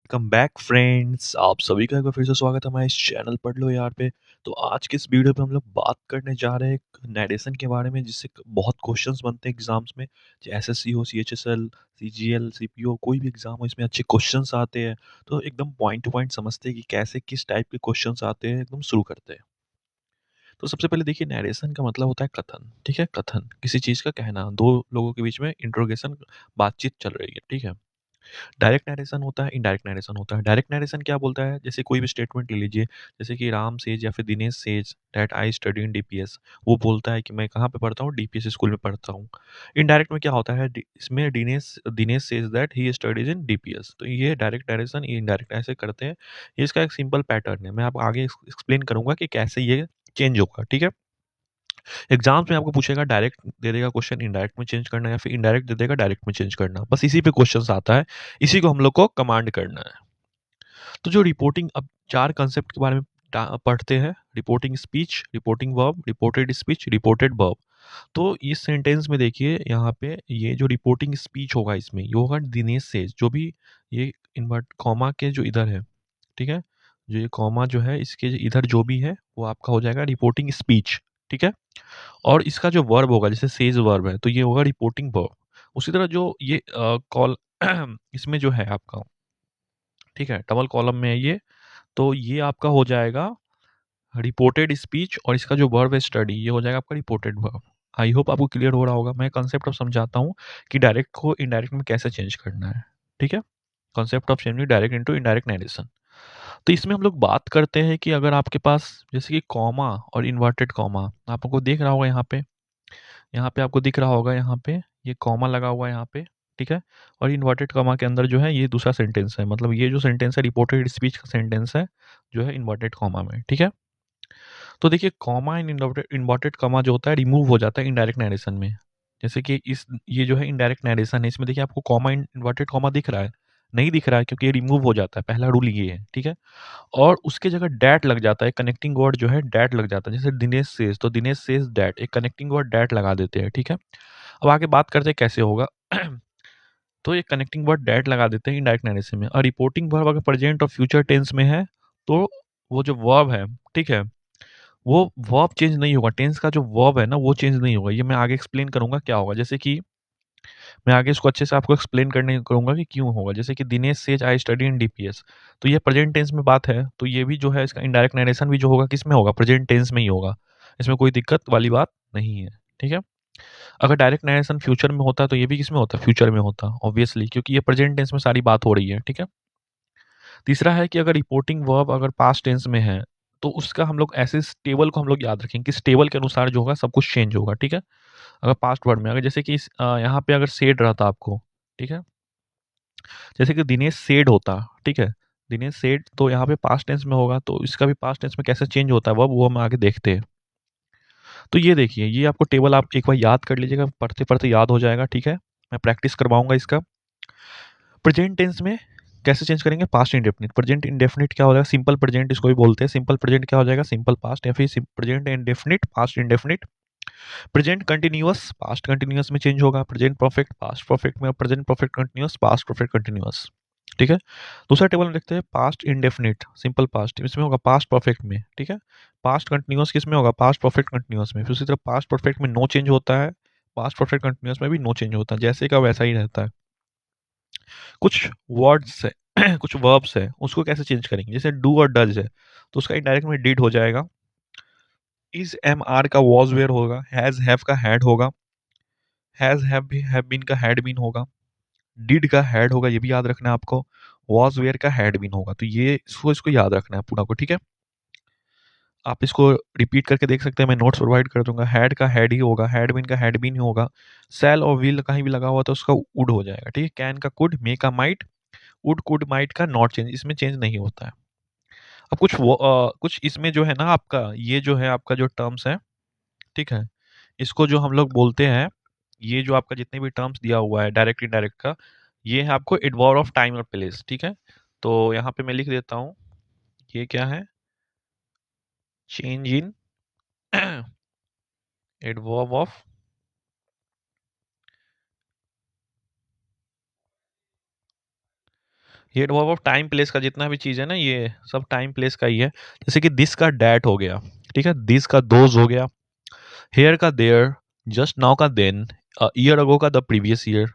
Welcome back friends, आप सभी का एक बार फिर से स्वागत है हमारे इस चैनल पढ़ लो यार पे। तो आज की इस वीडियो पे हम लोग बात करने जा रहे हैं एक नरेशन के बारे में, जिससे बहुत क्वेश्चंस बनते हैं एग्जाम्स में। चाहे एसएससी हो, सीएचएसएल, सीजीएल, सीपीओ, कोई भी एग्जाम हो, इसमें अच्छे क्वेश्चंस आते हैं। तो एकदम पॉइंट टू पॉइंट समझते हैं कि कैसे किस टाइप के क्वेश्चंस आते हैं। एकदम शुरू करते हैं। तो सबसे पहले देखिए, नरेशन का मतलब होता है कथन। ठीक है, कथन किसी चीज़ का कहना, दो लोगों के बीच में इंट्रोगेशन, बातचीत चल रही है। ठीक है। डायरेक्ट नरेशन होता है, इनडायरेक्ट नरेशन होता है। डायरेक्ट नरेशन क्या बोलता है? जैसे कोई भी स्टेटमेंट ले लीजिए, जैसे कि राम सेज या फिर Dinesh says that I study in DPS. वो बोलता है कि मैं कहाँ पे पढ़ता हूँ, डीपीएस स्कूल में पढ़ता हूँ। इनडायरेक्ट में क्या होता है? इसमें Dinesh Dinesh says that he studies in DPS. तो ये डायरेक्ट नरेशन, ये इनडायरेक्ट ऐसे करते हैं। ये इसका एक सिंपल पैटर्न है। मैं आपको आगे एक्सप्लेन करूंगा कि कैसे ये चेंज होगा। ठीक है। एग्जाम्स में आपको पूछेगा, डायरेक्ट दे देगा क्वेश्चन, इनडायरेक्ट में चेंज करना, या फिर इनडायरेक्ट दे देगा, डायरेक्ट में चेंज करना। बस इसी पे क्वेश्चन आता है। इसी को हम लोग को कमांड करना है। तो जो रिपोर्टिंग, अब चार कंसेप्ट के बारे में पढ़ते हैं। Reporting speech, reporting verb, reported speech, reported verb. तो इस सेंटेंस में देखिए, यहाँ पे ये जो रिपोर्टिंग स्पीच होगा, इसमें ये होगा दिनेश से, जो भी ये इन्वर्ट कॉमा के जो इधर है। ठीक है। जो ये कॉमा जो है, इसके इधर जो भी है वो आपका हो जाएगा रिपोर्टिंग स्पीच। ठीक है। और इसका जो वर्ब होगा, जैसे सेज वर्ब है, तो ये होगा रिपोर्टिंग वर्ब। उसी तरह जो ये कॉल इसमें जो है आपका, ठीक है, डबल कॉलम में है ये। तो ये आपका हो जाएगा रिपोर्टेड स्पीच, और इसका जो वर्ब है स्टडी, ये हो जाएगा आपका रिपोर्टेड वर्ब। आई होप आपको क्लियर हो रहा होगा। मैं कंसेप्ट अब समझाता हूँ कि डायरेक्ट को इनडायरेक्ट में कैसे चेंज करना है। ठीक है। Concept of changing direct into indirect narration. तो इसमें हम लोग बात करते हैं कि अगर आपके पास जैसे कि कॉमा और इन्वर्टेड कॉमा, आपको देख रहा होगा यहाँ पे आपको दिख रहा होगा, यहाँ पे ये कॉमा लगा हुआ है यहाँ पे। ठीक है। और इन्वर्टेड कॉमा के अंदर जो है ये दूसरा सेंटेंस है, मतलब ये जो सेंटेंस है रिपोर्टेड स्पीच का सेंटेंस है, जो है इन्वर्टेड कॉमा में। ठीक है। तो देखिए, कॉमा इन इन्वर्टेड कॉमा जो होता है रिमूव हो जाता है इनडायरेक्ट नरेशन में। जैसे कि इस ये जो है इनडायरेक्ट नरेशन है, इसमें देखिए आपको कॉमा इन्वर्टेड कॉमा दिख रहा है? नहीं दिख रहा है, क्योंकि ये रिमूव हो जाता है। पहला रूल ये है। ठीक है। और उसके जगह डैट लग जाता है, कनेक्टिंग वर्ड जो है डैट लग जाता है। जैसे दिनेश सेज, तो दिनेश सेज डैट, एक कनेक्टिंग वर्ड डैट लगा देते हैं। ठीक है। अब आगे बात करते हैं कैसे होगा। तो ये कनेक्टिंग वर्ड डैट लगा देते हैं इनडायरेक्ट नरेशन में। और रिपोर्टिंग वर्ब अगर प्रेजेंट और फ्यूचर टेंस में है, तो वो जो वर्ब है, ठीक है, वो वर्ब चेंज नहीं होगा। टेंस का जो वर्ब है ना, वो चेंज नहीं होगा। ये मैं आगे एक्सप्लेन करूंगा क्या होगा। जैसे कि मैं आगे इसको अच्छे से आपको एक्सप्लेन करने करूंगा कि क्यों होगा। जैसे कि Dinesh says I study in DPS, तो ये प्रेजेंट टेंस में बात है, तो ये भी जो है इसका इनडायरेक्ट नरेशन भी जो होगा किस में होगा? प्रेजेंट टेंस में ही होगा। इसमें कोई दिक्कत वाली बात नहीं है। ठीक है। अगर डायरेक्ट नरेशन फ्यूचर में होता तो ये भी किसमें होता? फ्यूचर में होता, ऑब्वियसली, क्योंकि ये प्रेजेंट टेंस में सारी बात हो रही है। ठीक है। तीसरा है कि अगर रिपोर्टिंग वर्ब अगर पास्ट टेंस में है, तो उसका हम लोग ऐसे टेबल को हम लोग याद रखेंगे कि इस टेबल के अनुसार जो होगा सब कुछ चेंज होगा। ठीक है। अगर पास्ट वर्ड में, अगर जैसे कि यहाँ पे अगर सेड रहता आपको, ठीक है, जैसे कि दिनेश सेड होता, ठीक है, दिनेश सेड, तो यहाँ पे पास्ट टेंस में होगा, तो इसका भी पास्ट टेंस में कैसे चेंज होता है वो हम आगे देखते हैं। तो ये देखिए, ये आपको टेबल आप एक बार याद कर लीजिएगा, पढ़ते पढ़ते याद हो जाएगा। ठीक है। मैं प्रैक्टिस करवाऊंगा इसका। प्रेजेंट टेंस में कैसे चेंज करेंगे? Past indefinite. प्रेजेंट इंडेफिनिट क्या हो जाएगा? सिंपल प्रेजेंट इसको भी बोलते हैं। सिंपल प्रेजेंट क्या हो जाएगा? सिंपल पास्ट, या फिर present indefinite, past indefinite. Present continuous, past continuous में चेंज होगा। प्रेजेंट परफेक्ट, पास्ट परफेक्ट में। Present perfect continuous, past perfect continuous. ठीक है। दूसरा टेबल में देखते हैं, पास्ट इंडेफिनिट, सिंपल पास्ट, इसमें होगा पास्ट परफेक्ट में। ठीक है। पास्ट कंटिन्यूअस किस में होगा? पास्ट परफेक्ट कंटिन्यूअस में। फिर उसी तरह पास्ट परफेक्ट में नो चेंज होता है, पास्ट परफेक्ट कंटिन्यूअस में भी नो चेंज होता है। जैसे का वैसा ही रहता है। कुछ वर्ड्स है कुछ वर्ब्स है, उसको कैसे चेंज करेंगे? जैसे डू और डज है, तो उसका इनडायरेक्ट में डिड हो जाएगा। इज एम आर का वॉज वेयर होगा। हैज हैव का हैड होगा। हैज हैव बीन का हैड बीन होगा। डिड का हैड होगा, ये भी याद रखना है आपको। वॉज वेयर का हैड बीन होगा। तो ये इसको याद रखना है पूरा को। ठीक है। आप इसको रिपीट करके देख सकते हैं, मैं नोट्स प्रोवाइड कर दूंगा। हैड का हैड ही होगा, हैड बीन का हैड बीन ही होगा। सेल और विल कहीं भी लगा हुआ तो उसका वुड हो जाएगा। ठीक है। कैन का कुड, मे का माइट, वुड कुड माइट का नॉट चेंज, इसमें चेंज नहीं होता है। अब कुछ इसमें जो है ना, आपका ये जो है आपका जो टर्म्स है, ठीक है, इसको जो हम लोग बोलते हैं, ये जो आपका जितने भी टर्म्स दिया हुआ है डायरेक्ट इनडायरेक्ट का, ये है आपको एडवर्ब ऑफ टाइम और प्लेस। ठीक है। तो यहाँ पे मैं लिख देता हूँ, ये क्या है? चेंज इन एडवर्ब ऑफ ये वर्ब ऑफ टाइम प्लेस का जितना भी चीज़ है ना, ये सब टाइम प्लेस का ही है। जैसे कि दिस का डैट हो गया, ठीक है, दिस का दोज हो गया, हेयर का देयर, जस्ट नाउ का देन, ईयर अगो का द प्रीवियस ईयर,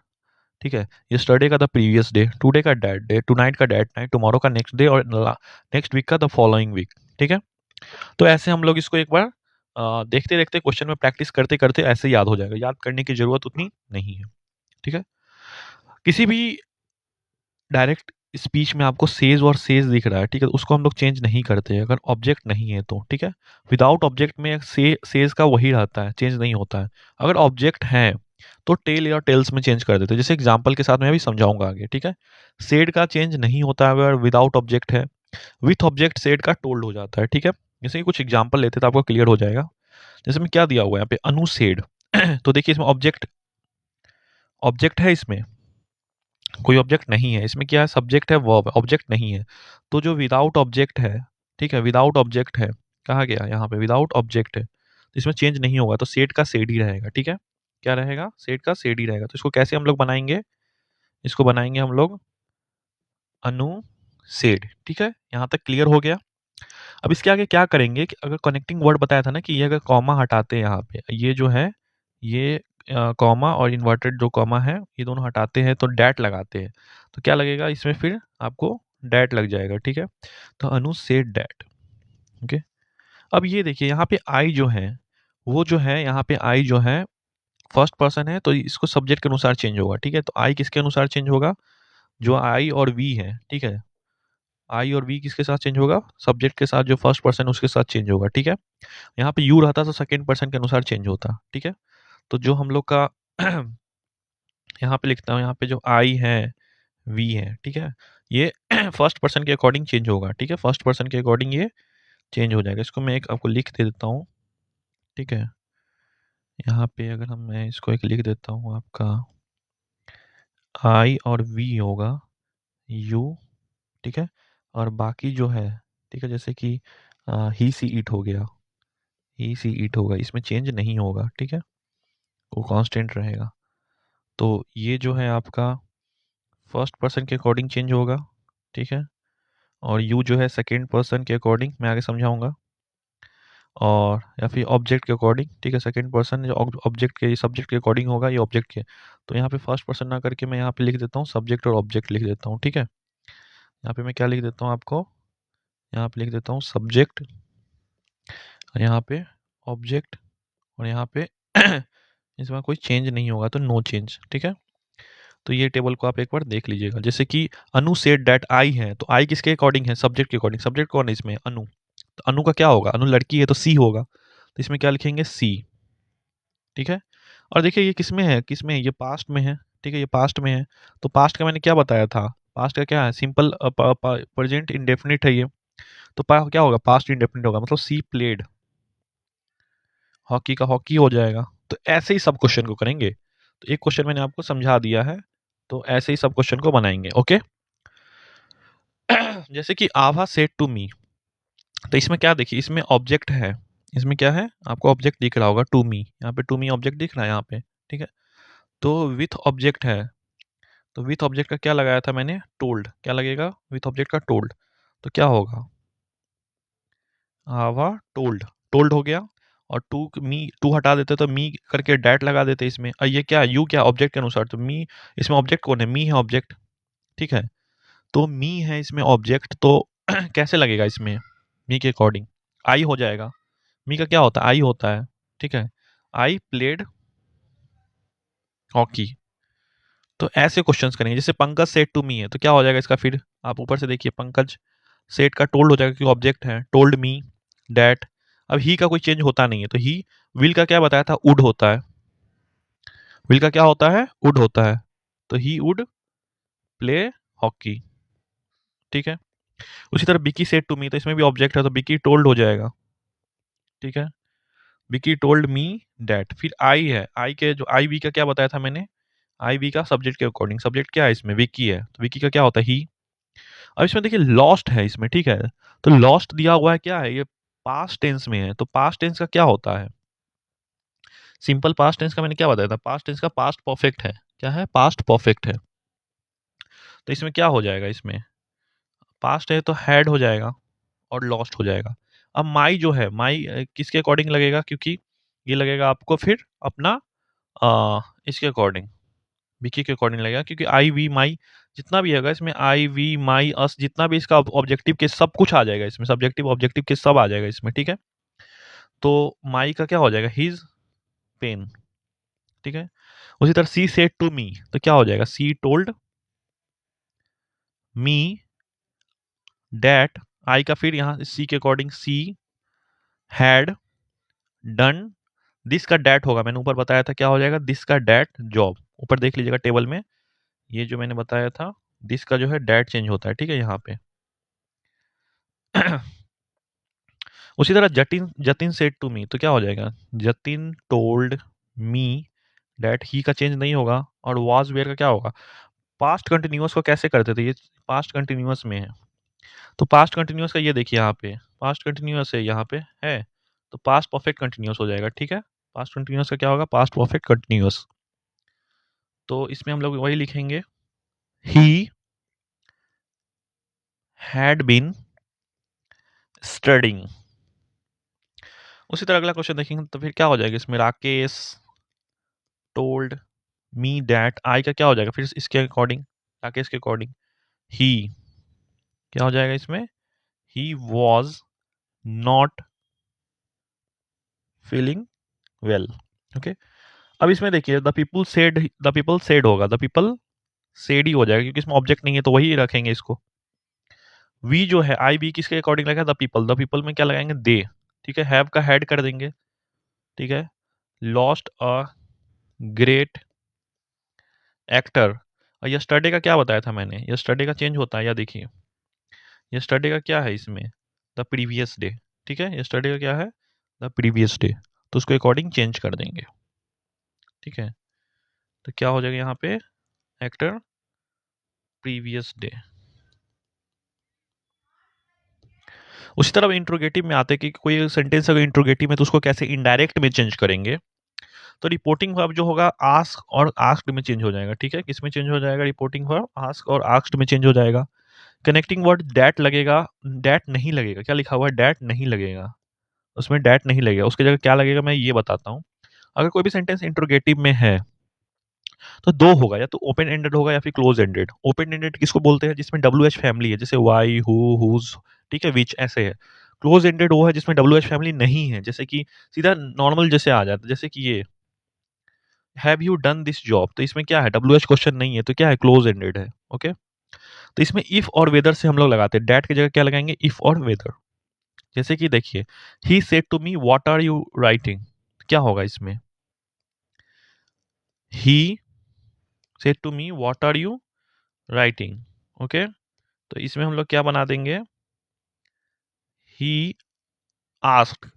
ठीक है, यस्टरडे का द प्रीवियस डे, टुडे का दैट डे, टुनाइट का दैट नाइट, टुमारो का नेक्स्ट डे और नेक्स्ट वीक का द फॉलोइंग वीक, ठीक है। तो ऐसे हम लोग इसको एक बार देखते देखते क्वेश्चन में प्रैक्टिस करते करते ऐसे याद हो जाएगा, याद करने की जरूरत उतनी नहीं है, ठीक है। किसी भी डायरेक्ट स्पीच में आपको सेज और सेज दिख रहा है, ठीक है, तो उसको हम लोग चेंज नहीं करते अगर ऑब्जेक्ट नहीं है तो, ठीक है। विदाउट ऑब्जेक्ट में सेज का वही रहता है, चेंज नहीं होता है। अगर ऑब्जेक्ट है तो टेल या टेल्स में चेंज कर देते हैं, जैसे एग्जांपल के साथ मैं भी समझाऊंगा आगे, ठीक है। सेड का चेंज नहीं होता है अगर विदाउट ऑब्जेक्ट है, विथ ऑब्जेक्ट सेड का टोल्ड हो जाता है, ठीक है। जैसे कि कुछ एग्जांपल लेते तो आपको क्लियर हो जाएगा। जैसे में क्या दिया हुआ है यहाँ पे, अनु सेड तो देखिए इसमें ऑब्जेक्ट ऑब्जेक्ट है, इसमें कोई ऑब्जेक्ट नहीं है, इसमें क्या है, सब्जेक्ट है, वर्ब, ऑब्जेक्ट नहीं है। तो जो विदाउट ऑब्जेक्ट है, ठीक है, विदाउट ऑब्जेक्ट है, कहा गया यहाँ पे विदाउट ऑब्जेक्ट है, तो इसमें चेंज नहीं होगा, तो सेड का सेड ही रहेगा, ठीक है। क्या रहेगा, सेड का सेड ही रहेगा। तो इसको कैसे हम लोग बनाएंगे, इसको बनाएंगे हम लोग अनु सेड, ठीक है। यहाँ तक क्लियर हो गया। अब इसके आगे क्या करेंगे कि अगर कनेक्टिंग वर्ड बताया था ना कि ये अगर कॉमा हटाते हैं यहाँ पे, ये जो है ये कॉमा और इन्वर्टेड जो कॉमा है ये दोनों हटाते हैं तो डैट लगाते हैं, तो क्या लगेगा इसमें, फिर आपको डैट लग जाएगा, ठीक है। तो अनु सेड डैट, ओके। अब ये देखिए यहाँ पे आई जो है, वो जो है यहाँ पे आई जो है फर्स्ट पर्सन है, तो इसको सब्जेक्ट के अनुसार चेंज होगा, ठीक है। तो आई किसके अनुसार चेंज होगा, जो आई और वी है, ठीक है, आई और वी किसके साथ चेंज होगा, सब्जेक्ट के साथ, जो फर्स्ट पर्सन है उसके साथ चेंज होगा, ठीक है। यहाँ पे यू रहता तो सेकेंड पर्सन के अनुसार चेंज होता, ठीक है। तो जो हम लोग का यहाँ पे लिखता हूँ, यहाँ पे जो आई है, वी है, ठीक है, ये फर्स्ट पर्सन के अकॉर्डिंग चेंज होगा, ठीक है, फर्स्ट पर्सन के अकॉर्डिंग ये चेंज हो जाएगा। इसको मैं एक आपको लिख दे देता हूँ, ठीक है। यहाँ पे अगर मैं इसको एक लिख देता हूँ, आपका आई और वी होगा यू, ठीक है, और बाकी जो है, ठीक है, जैसे कि ही सी इट हो गया, ही सी इट होगा, इसमें चेंज नहीं होगा, ठीक है, वो कांस्टेंट रहेगा। तो ये जो है आपका फर्स्ट पर्सन के अकॉर्डिंग चेंज होगा, ठीक है, और यू जो है सेकेंड पर्सन के अकॉर्डिंग, मैं आगे समझाऊंगा, और या फिर ऑब्जेक्ट के अकॉर्डिंग, ठीक है, सेकेंड पर्सन जो ऑब्जेक्ट के सब्जेक्ट के अकॉर्डिंग होगा, ये ऑब्जेक्ट के। तो यहाँ पे फर्स्ट पर्सन ना करके मैं यहाँ पे लिख देता हूँ सब्जेक्ट और ऑब्जेक्ट लिख देता हूँ, ठीक है। यहाँ पे मैं क्या लिख देता हूँ आपको, यहाँ पे लिख देता हूँ सब्जेक्ट, यहाँ पे ऑब्जेक्ट, और यहाँ पे इसमें कोई चेंज नहीं होगा तो नो चेंज, ठीक है। तो ये टेबल को आप एक बार देख लीजिएगा। जैसे कि अनु सेड दैट आई है, तो आई किसके अकॉर्डिंग है, सब्जेक्ट के अकॉर्डिंग, सब्जेक्ट कौन है इसमें, अनु, तो अनु का क्या होगा, अनु लड़की है तो सी होगा, तो इसमें क्या लिखेंगे, सी, ठीक है। और देखिए ये किसमें है, किसमें है, ये पास्ट में है, ठीक है, ये पास्ट में है। तो पास्ट का मैंने क्या बताया था, पास्ट का क्या है, सिंपल प्रेजेंट इंडेफिनिट है ये, तो क्या होगा, पास्ट इंडेफिनिट होगा, मतलब सी प्लेड, हॉकी का हॉकी हो जाएगा। तो ऐसे ही सब क्वेश्चन को करेंगे। तो एक क्वेश्चन मैंने आपको समझा दिया है, तो ऐसे ही सब क्वेश्चन को बनाएंगे, ओके। जैसे कि आभा सेड टू मी, तो इसमें क्या देखिए, इसमें ऑब्जेक्ट है, इसमें क्या है, आपको ऑब्जेक्ट दिख रहा होगा टू मी, यहाँ पे टू मी ऑब्जेक्ट दिख रहा है यहाँ पे, ठीक है। तो विथ ऑब्जेक्ट है, तो विथ ऑब्जेक्ट का क्या लगाया था मैंने, टोल्ड, क्या लगेगा, विथ ऑब्जेक्ट का टोल्ड, तो क्या होगा, आवा टोल्ड, टोल्ड हो गया। और टू मी, टू हटा देते तो मी करके डैट लगा देते इसमें, और ये क्या, यू क्या, ऑब्जेक्ट के अनुसार, तो मी, इसमें ऑब्जेक्ट कौन है, मी है ऑब्जेक्ट, ठीक है। तो मी है इसमें ऑब्जेक्ट, तो कैसे लगेगा इसमें, मी के अकॉर्डिंग आई हो जाएगा, मी का क्या होता है, आई होता है, ठीक है, आई प्लेड हॉकी। तो ऐसे क्वेश्चंस करेंगे। जैसे पंकज सेड टू मी है, तो क्या हो जाएगा इसका, फिर आप ऊपर से देखिए, पंकज सेड का टोल्ड हो जाएगा क्योंकि ऑब्जेक्ट है, टोल्ड मी डैट। अब ही का कोई चेंज होता नहीं है, तो ही, विल का क्या बताया था, वुड होता है, विल का क्या होता है, वुड होता है, तो ही वुड प्ले हॉकी, ठीक है। उसी तरह बिकी सेड टू मी, तो इसमें भी ऑब्जेक्ट है, तो बिकी टोल्ड हो जाएगा, ठीक है, बिकी टोल्ड मी डैट। फिर आई है, आई के जो आई वी का क्या बताया था मैंने, आई वी का सब्जेक्ट के अकॉर्डिंग, सब्जेक्ट क्या है इसमें, विकी है, तो विकी का क्या होता है, ही। अब इसमें देखिए लॉस्ट है इसमें, ठीक है, तो लॉस्ट दिया हुआ है, क्या है ये, पास्ट टेंस में है, तो पास्ट टेंस का क्या होता है, सिंपल पास्ट टेंस का मैंने क्या बताया था, पास्ट टेंस का पास्ट परफेक्ट है, क्या है, पास्ट परफेक्ट है। तो इसमें क्या हो जाएगा, इसमें पास्ट है तो हैड हो जाएगा और लॉस्ट हो जाएगा। अब माई जो है, माई किसके अकॉर्डिंग लगेगा, क्योंकि ये लगेगा आपको फिर अपना इसके अकॉर्डिंग, विकी के अकॉर्डिंग लगेगा, क्योंकि आई वी माई जितना भी होगा इसमें, आई वी माई अस जितना भी इसका ऑब्जेक्टिव के सब कुछ आ जाएगा इसमें, सब्जेक्टिव ऑब्जेक्टिव के सब आ जाएगा इसमें, ठीक है। तो माई का क्या हो जाएगा, हिज पेन, ठीक है। उसी तरह सी सेड टू मी, तो क्या हो जाएगा, सी टोल्ड मी डैट, आई का फिर यहाँ सी के according she had done this का डैट होगा, मैंने ऊपर बताया था क्या हो जाएगा, दिस का डैट जॉब, ऊपर देख लीजिएगा टेबल में, ये जो मैंने बताया था, दिस का जो है डैट चेंज होता है, ठीक है यहाँ पे। उसी तरह Jatin Jatin said to me, तो क्या हो जाएगा, Jatin told me that, he का चेंज नहीं होगा, और वाज वेयर का क्या होगा, पास्ट कंटिन्यूअस को कैसे करते थे, ये पास्ट कंटिन्यूअस में है, तो पास्ट कंटिन्यूअस का ये देखिए यहाँ पे, पास्ट कंटिन्यूअस है यहाँ पे है, तो पास्ट परफेक्ट कंटिन्यूअस हो जाएगा, ठीक है। पास्ट कंटिन्यूअस का क्या होगा, पास्ट परफेक्ट कंटिन्यूअस, तो इसमें हम लोग वही लिखेंगे, ही हैड बीन स्टडिंग। उसी तरह अगला क्वेश्चन देखेंगे तो फिर क्या हो जाएगा इसमें, राकेश टोल्ड मी दैट, आई का क्या हो जाएगा फिर इसके अकॉर्डिंग, राकेश के अकॉर्डिंग, ही क्या हो जाएगा इसमें, he was not feeling well, okay. अब इसमें देखिए द पीपल सेड होगा, द पीपल सेड ही हो जाएगा, क्योंकि इसमें ऑब्जेक्ट नहीं है तो वही रखेंगे इसको। वी जो है, आई बी किसके अकॉर्डिंग लगेगा, द पीपल में क्या लगाएंगे, दे, ठीक है। हैव का हैड कर देंगे, ठीक है। लॉस्ट अ ग्रेट एक्टर, और यस्टरडे का क्या बताया था मैंने, यस्टरडे का चेंज होता है, या देखिए यस्टरडे का क्या है इसमें, द प्रीवियस डे, ठीक है। यस्टरडे का क्या है, द प्रीवियस डे, तो उसके अकॉर्डिंग चेंज कर देंगे, ठीक है। तो क्या हो जाएगा यहाँ पे, एक्टर प्रीवियस डे। उसी तरह इंट्रोगेटिव में आते हैं कि कोई सेंटेंस अगर इंट्रोगेटिव है तो उसको कैसे इनडायरेक्ट में चेंज करेंगे, तो रिपोर्टिंग वर्ब जो होगा आस्क और आस्क्ड में चेंज हो जाएगा, ठीक है। किस में चेंज हो जाएगा, रिपोर्टिंग वर्ब आस्क और आस्क्ड में चेंज हो जाएगा। कनेक्टिंग वर्ड डैट लगेगा, डैट नहीं लगेगा, क्या लिखा हुआ है, डैट नहीं लगेगा, उसमें डैट नहीं लगेगा, उसकी जगह क्या लगेगा मैं ये बताता हूँ। अगर कोई भी सेंटेंस इंट्रोगेटिव में है तो दो होगा, या तो ओपन एंडेड होगा या फिर क्लोज एंडेड। ओपन एंडेड किसको बोलते हैं, जिसमें डब्ल्यू एच फैमिली है, जैसे वाई हु हुज, ठीक है, विच, ऐसे है। क्लोज एंडेड वो है जिसमें डब्ल्यू एच फैमिली नहीं है, जैसे कि सीधा नॉर्मल जैसे आ जाता है, जैसे कि ये have you done this job, तो इसमें क्या है, डब्ल्यू एच क्वेश्चन नहीं है, तो क्या है, क्लोज एंडेड है, ओके। तो इसमें इफ और वेदर से हम लोग लगाते हैं, डैट की जगह क्या लगाएंगे, इफ और वेदर। जैसे कि देखिए, he said to me what are you writing, क्या होगा इसमें, he said to me what are you writing, okay. तो इसमें हम लोग क्या बना देंगे, ही आस्क्ड,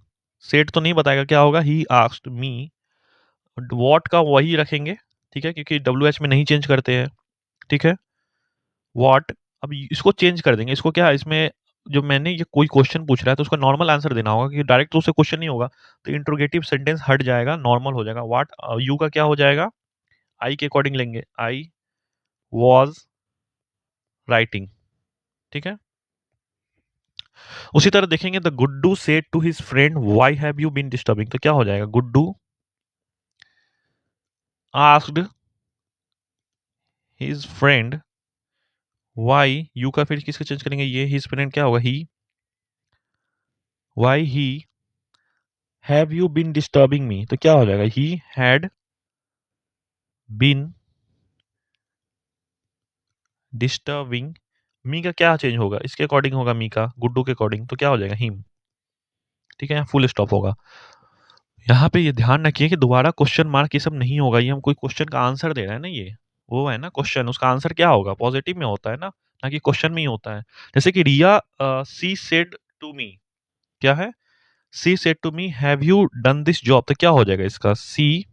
सेड तो नहीं बताएगा क्या होगा, ही आस्क्ड मी, व्हाट का वही रखेंगे, ठीक है, क्योंकि डब्ल्यू एच में नहीं चेंज करते हैं, ठीक है। व्हाट, अब इसको चेंज कर देंगे, इसको क्या इसमें, जो मैंने ये कोई क्वेश्चन पूछ रहा है तो उसका नॉर्मल आंसर देना होगा, क्योंकि डायरेक्ट तो उससे क्वेश्चन नहीं होगा, तो इंट्रोगेटिव सेंटेंस हट जाएगा, नॉर्मल हो जाएगा। व्हाट यू का क्या हो जाएगा, आई के अकॉर्डिंग लेंगे, आई वॉज राइटिंग, ठीक है। उसी तरह देखेंगे, the Guddu said to his friend why have you been disturbing, तो क्या हो जाएगा, Guddu asked his friend why, you का फिर किसका चेंज करेंगे, ये हिज फ्रेंड क्या होगा, he, why he have you been disturbing me, तो क्या हो जाएगा, he had been disturbing me, का क्या चेंज होगा, इसके अकॉर्डिंग होगा, मी का गुड्डू के अकॉर्डिंग, तो क्या हो जाएगा, हिम, ठीक है, फुल स्टॉप होगा। यहाँ पे ये ध्यान रखिए कि दोबारा क्वेश्चन मार्क ये सब नहीं होगा, ये हम कोई क्वेश्चन का आंसर दे रहे हैं ना, ये वो है ना क्वेश्चन, उसका आंसर क्या होगा, पॉजिटिव में होता है ना कि क्वेश्चन में ही होता है। जैसे कि रिया सी सेड टू मी, क्या है, she said to me have you done this job, तो क्या हो जाएगा इसका, सी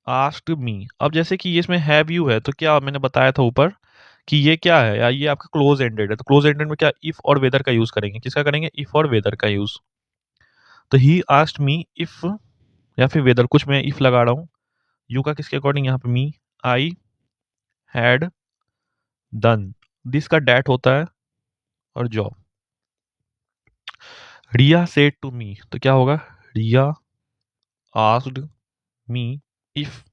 आस्क्ड मी। अब जैसे कि ये इसमें हैव यू है, तो क्या मैंने बताया था ऊपर कि ये क्या है, या ये आपका क्लोज एंडेड है, तो क्लोज एंडेड में क्या इफ और वेदर का यूज करेंगे, किसका करेंगे, इफ और वेदर का यूज। तो ही आस्क्ड मी इफ, या फिर वेदर, कुछ मैं इफ लगा रहा हूँ, यू का किसके अकॉर्डिंग यहाँ पे, me, I had done this का डैट होता है और job. Riya said to me, तो क्या होगा? Riya asked me if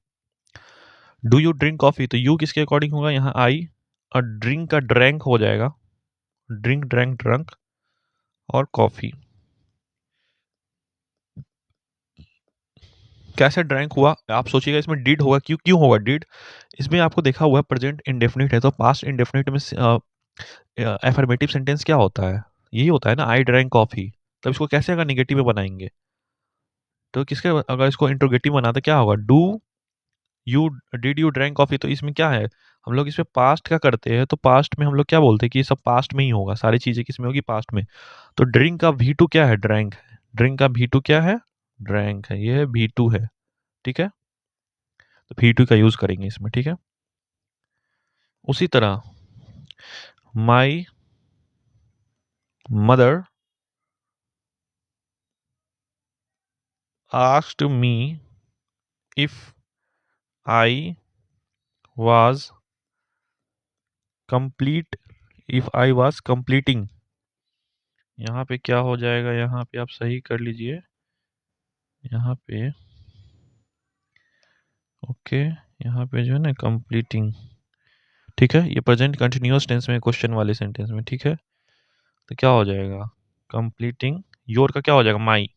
do you drink coffee, तो यू किसके अकॉर्डिंग होगा यहाँ? आई। और ड्रिंक का ड्रैंक हो जाएगा, ड्रिंक ड्रैंक ड्रंक, और कॉफी। कैसे ड्रैंक हुआ आप सोचिएगा, इसमें डिड होगा, क्यों क्यों होगा डिड? इसमें आपको देखा हुआ है प्रेजेंट इंडेफिनिट है, तो पास्ट इंडेफिनिट में एफर्मेटिव सेंटेंस क्या होता है? यही होता है ना, आई ड्रैंक कॉफी। तब इसको कैसे अगर निगेटिव में बनाएंगे, तो किसके अगर इसको इंट्रोगेटिव बनाते क्या होगा? Do you did you drank coffee, तो इसमें क्या है? हम लोग इसमें पास्ट का करते हैं, तो पास्ट में हम लोग क्या बोलते हैं कि ये सब पास्ट में ही होगा, सारी चीजें किसमें होगी? पास्ट में। तो ड्रिंक का वी टू क्या है? ड्रैंक है। ड्रिंक का वी टू क्या है? ड्रैंक है, ये वी टू है। ठीक है, तो वी टू का यूज करेंगे इसमें। ठीक है, उसी तरह my mother asked me if I was complete, if I was completing. यहाँ पे क्या हो जाएगा? यहाँ पे आप सही कर लीजिए, यहाँ पे ओके, यहाँ पे जो है ना कंप्लीटिंग। ठीक है, ये प्रेजेंट कंटिन्यूअस टेंस में, क्वेश्चन वाले सेंटेंस में। ठीक है, तो क्या हो जाएगा? कंप्लीटिंग। योर का क्या हो जाएगा? माई।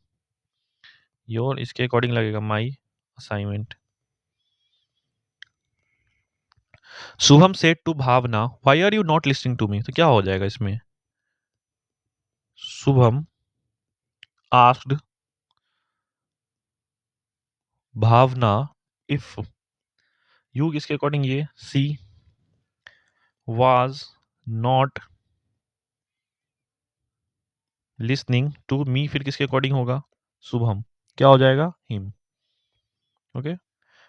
योर इसके अकॉर्डिंग लगेगा my assignment. Shubham said to Bhavna why are you not listening to me, तो क्या हो जाएगा इसमें? Shubham asked Bhavna if, you किसके अकॉर्डिंग? ये she was not listening to me, फिर किसके अकॉर्डिंग होगा? शुभम। क्या हो जाएगा? हिम। ओके,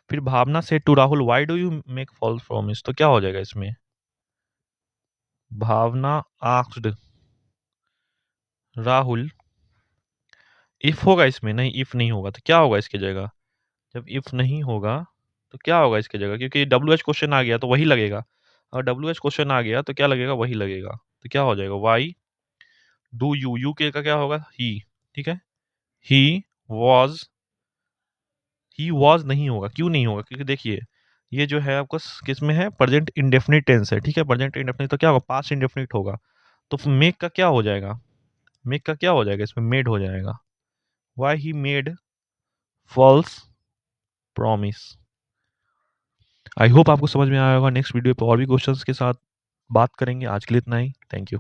फिर Bhavna said to Rahul why do you make false promise, तो क्या हो जाएगा इसमें? भावना आस्क्ड राहुल, इफ होगा इसमें? नहीं, इफ नहीं होगा, तो क्या होगा इसकी जगह? जब इफ नहीं होगा तो क्या होगा इसकी जगह? क्योंकि डब्ल्यू एच क्वेश्चन आ गया तो वही लगेगा, और डब्ल्यू एच क्वेश्चन आ गया तो क्या लगेगा? वही लगेगा। तो क्या हो जाएगा? वाई डू यू, यू के का क्या होगा? ही। ठीक है, ही वॉज, ही वॉज नहीं होगा। क्यों नहीं होगा? क्योंकि देखिए ये जो है आपको किस में है? प्रेजेंट इंडेफिनिट टेंस है। ठीक है, प्रेजेंट इंडेफिनिट, तो क्या होगा? पास्ट इंडेफिनिट होगा। तो मेक का क्या हो जाएगा? मेक का क्या हो जाएगा इसमें? मेड हो जाएगा। Why he made false promise. I hope आपको समझ में आया होगा। नेक्स्ट वीडियो पे और भी क्वेश्चंस के साथ बात करेंगे। आज के लिए इतना ही। Thank you.